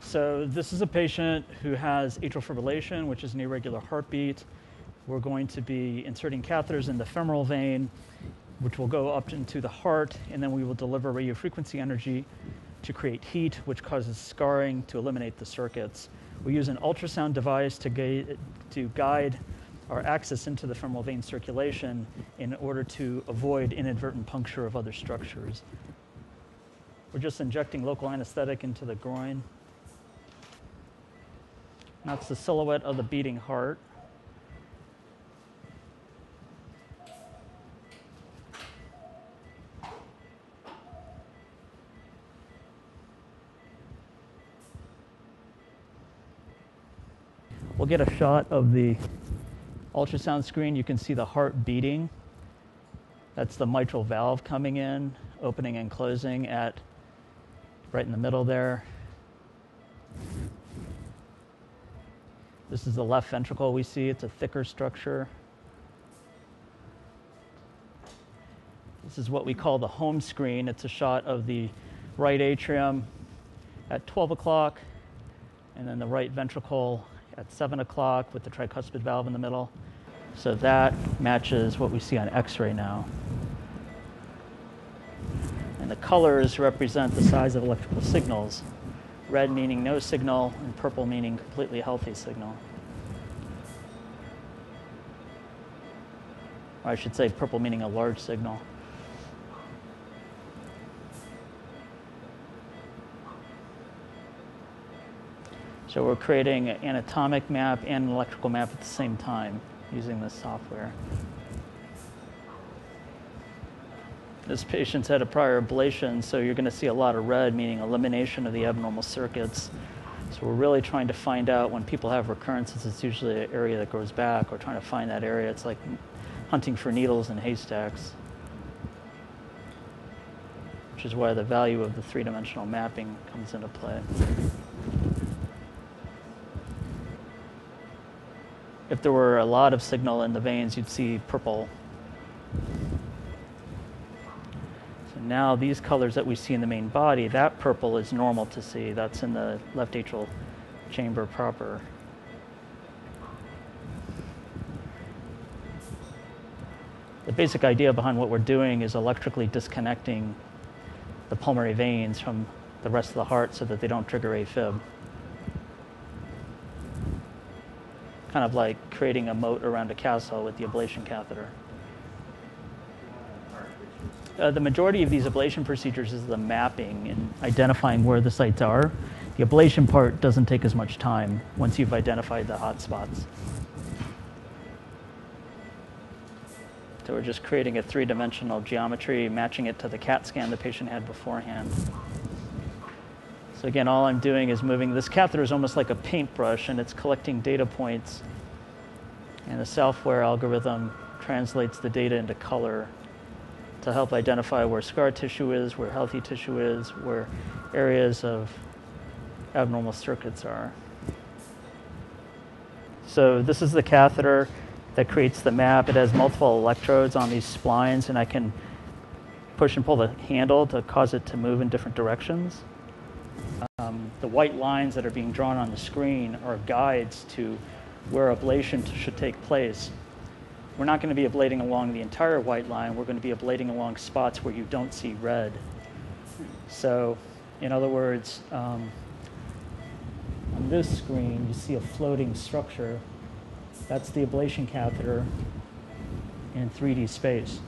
So this is a patient who has atrial fibrillation, which is an irregular heartbeat. We're going to be inserting catheters in the femoral vein, which will go up into the heart, and then we will deliver radiofrequency energy to create heat, which causes scarring to eliminate the circuits. We use an ultrasound device to guide our access into the femoral vein circulation in order to avoid inadvertent puncture of other structures. We're just injecting local anesthetic into the groin. That's the silhouette of the beating heart. We'll get a shot of the ultrasound screen. You can see the heart beating. That's the mitral valve coming in, opening and closing at right in the middle there. This is the left ventricle we see. It's a thicker structure. This is what we call the home screen. It's a shot of the right atrium at 12 o'clock, and then the right ventricle at 7 o'clock with the tricuspid valve in the middle. So that matches what we see on X-ray now. And the colors represent the size of electrical signals. Red meaning no signal, and purple meaning completely healthy signal. Or I should say purple meaning a large signal. So we're creating an anatomic map and an electrical map at the same time using this software. This patient's had a prior ablation, so you're going to see a lot of red, meaning elimination of the abnormal circuits. So we're really trying to find out when people have recurrences, it's usually an area that grows back, or trying to find that area. It's like hunting for needles in haystacks, which is why the value of the three-dimensional mapping comes into play. If there were a lot of signal in the veins, you'd see purple. So now these colors that we see in the main body, that purple is normal to see. That's in the left atrial chamber proper. The basic idea behind what we're doing is electrically disconnecting the pulmonary veins from the rest of the heart so that they don't trigger AFib. Kind of like creating a moat around a castle with the ablation catheter. The majority of these ablation procedures is the mapping and identifying where the sites are. The ablation part doesn't take as much time once you've identified the hot spots. So we're just creating a three-dimensional geometry, matching it to the CAT scan the patient had beforehand. So again, all I'm doing is moving. This catheter is almost like a paintbrush, and it's collecting data points. And the software algorithm translates the data into color to help identify where scar tissue is, where healthy tissue is, where areas of abnormal circuits are. So this is the catheter that creates the map. It has multiple electrodes on these splines, and I can push and pull the handle to cause it to move in different directions. The white lines that are being drawn on the screen are guides to where ablation should take place. We're not going to be ablating along the entire white line. We're going to be ablating along spots where you don't see red. So, in other words, on this screen, you see a floating structure. That's the ablation catheter in 3D space,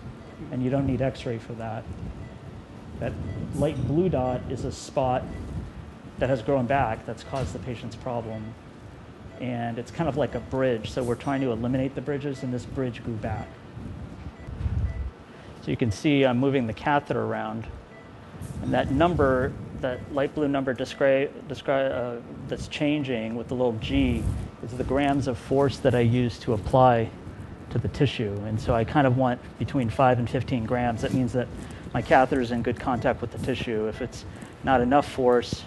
and you don't need X-ray for that. That light blue dot is a spot that has grown back that's caused the patient's problem. And it's kind of like a bridge, so we're trying to eliminate the bridges, and this bridge grew back. So you can see I'm moving the catheter around, and that number, that light blue number that's changing with the little G, is the grams of force that I use to apply to the tissue. And so I kind of want between 5 and 15 grams. That means that my catheter is in good contact with the tissue. If it's not enough force,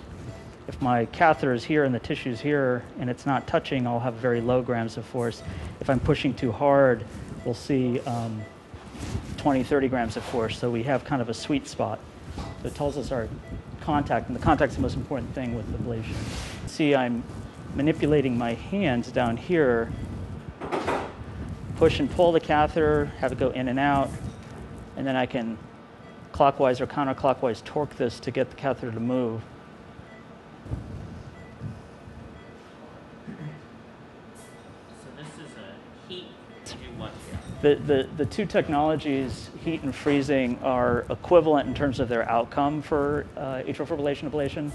if my catheter is here and the tissue is here and it's not touching, I'll have very low grams of force. If I'm pushing too hard, we'll see 20, 30 grams of force. So we have kind of a sweet spot. So it tells us our contact, and the contact's the most important thing with ablation. See, I'm manipulating my hands down here, push and pull the catheter, have it go in and out, and then I can clockwise or counterclockwise torque this to get the catheter to move. So this is a heat to do what here? The two technologies, heat and freezing, are equivalent in terms of their outcome for atrial fibrillation ablation.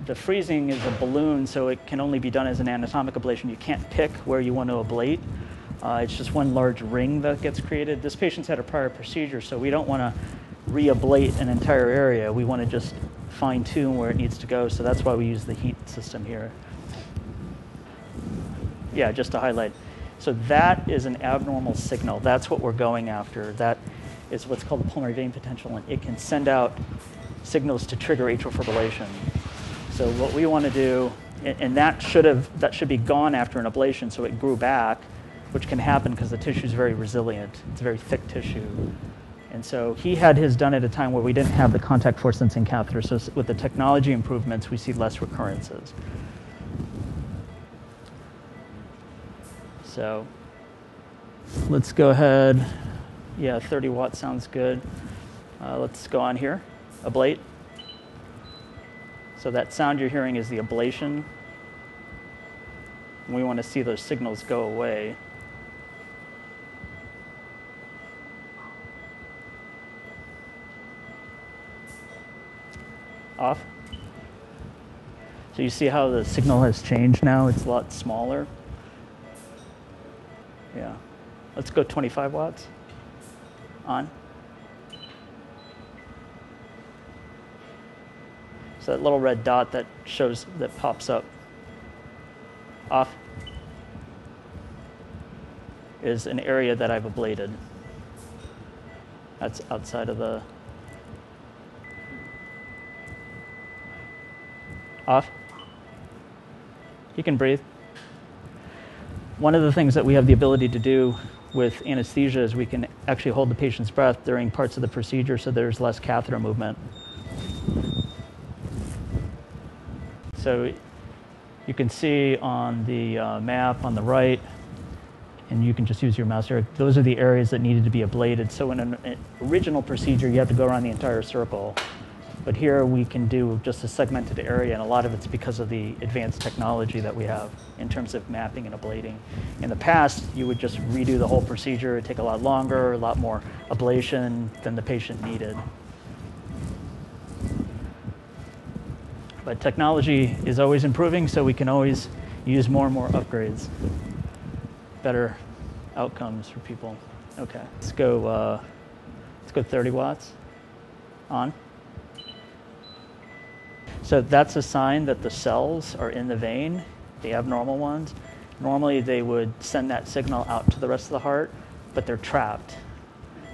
The freezing is a balloon, so it can only be done as an anatomic ablation. You can't pick where you want to ablate. It's just one large ring that gets created. This patient's had a prior procedure, so we don't want to re-ablate an entire area. We want to just fine-tune where it needs to go, so that's why we use the heat system here. Yeah, just to highlight. So that is an abnormal signal. That's what we're going after. That is what's called the pulmonary vein potential, and it can send out signals to trigger atrial fibrillation. So what we want to do, and that should be gone after an ablation, so it grew back, which can happen because the tissue is very resilient. It's very thick tissue. And so he had his done at a time where we didn't have the contact force sensing catheter. So with the technology improvements, we see less recurrences. So let's go ahead. Yeah, 30 watts sounds good. Let's go on here. Ablate. So that sound you're hearing is the ablation. We want to see those signals go away. Off. So you see how the signal has changed now? It's a lot smaller. Yeah. Let's go 25 watts. On. So that little red dot that shows, that pops up. Off. Is an area that I've ablated. That's outside of the... Off. You can breathe. One of the things that we have the ability to do with anesthesia is we can actually hold the patient's breath during parts of the procedure so there's less catheter movement. So you can see on the map on the right, and you can just use your mouse here, those are the areas that needed to be ablated. So in an original procedure, you have to go around the entire circle. But here we can do just a segmented area, and a lot of it's because of the advanced technology that we have in terms of mapping and ablating. In the past, you would just redo the whole procedure. It'd take a lot longer, a lot more ablation than the patient needed. But technology is always improving, so we can always use more and more upgrades. Better outcomes for people. Okay, let's go 30 watts. On. So that's a sign that the cells are in the vein, the abnormal ones. Normally they would send that signal out to the rest of the heart, but they're trapped.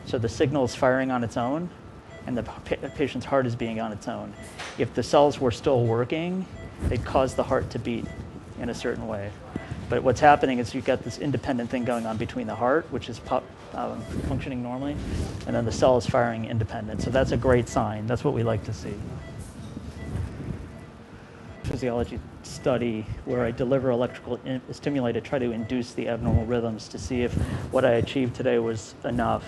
So the signal is firing on its own, and the patient's heart is being on its own. If the cells were still working, they'd cause the heart to beat in a certain way. But what's happening is you've got this independent thing going on between the heart, which is functioning normally, and then the cell is firing independent. So that's a great sign. That's what we like to see. Physiology study where I deliver electrical stimuli to try to induce the abnormal rhythms to see if what I achieved today was enough.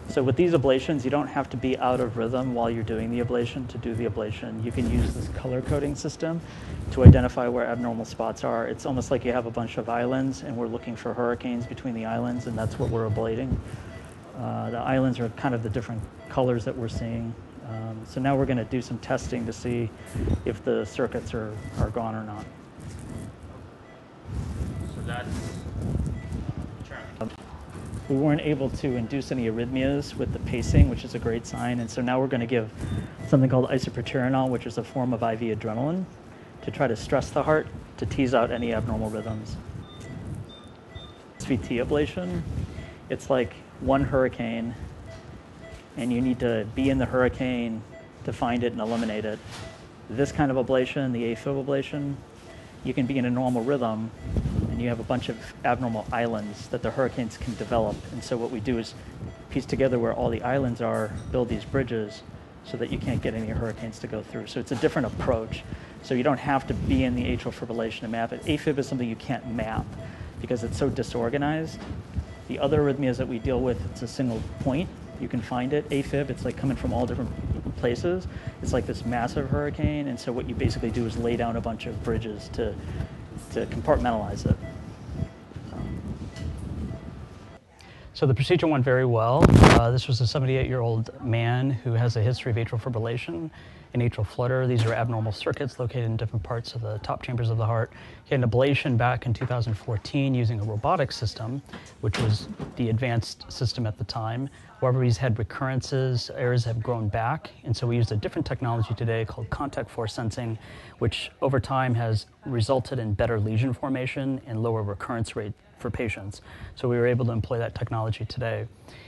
So with these ablations, you don't have to be out of rhythm while you're doing the ablation to do the ablation. You can use this color coding system to identify where abnormal spots are. It's almost like you have a bunch of islands and we're looking for hurricanes between the islands, and that's what we're ablating. The islands are kind of the different colors that we're seeing. So now we're going to do some testing to see if the circuits are gone or not. So that's... We weren't able to induce any arrhythmias with the pacing, which is a great sign. And so now we're going to give something called isoproterenol, which is a form of IV adrenaline, to try to stress the heart to tease out any abnormal rhythms. SVT ablation, it's like one hurricane, and you need to be in the hurricane to find it and eliminate it. This kind of ablation, the AFib ablation, you can be in a normal rhythm, and you have a bunch of abnormal islands that the hurricanes can develop. And so what we do is piece together where all the islands are, build these bridges, so that you can't get any hurricanes to go through. So it's a different approach. So you don't have to be in the atrial fibrillation to map it. AFib is something you can't map because it's so disorganized. The other arrhythmias that we deal with, it's a single point. You can find it. AFib, it's like coming from all different places. It's like this massive hurricane, and so what you basically do is lay down a bunch of bridges to compartmentalize it. So the procedure went very well. This was a 78-year-old man who has a history of atrial fibrillation and atrial flutter. These are abnormal circuits located in different parts of the top chambers of the heart. He had an ablation back in 2014 using a robotic system, which was the advanced system at the time. However, he's had recurrences, errors have grown back, and so we used a different technology today called contact force sensing, which over time has resulted in better lesion formation and lower recurrence rate for patients. So we were able to employ that technology today.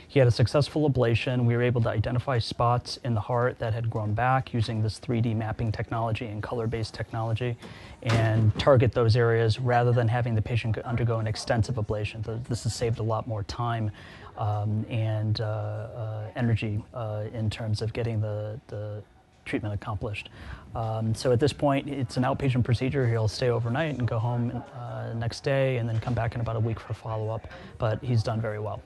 He had a successful ablation. We were able to identify spots in the heart that had grown back using this 3D mapping technology and color-based technology and target those areas rather than having the patient undergo an extensive ablation. This has saved a lot more time and energy in terms of getting the treatment accomplished. So at this point, it's an outpatient procedure. He'll stay overnight and go home next day and then come back in about a week for follow-up, but he's done very well.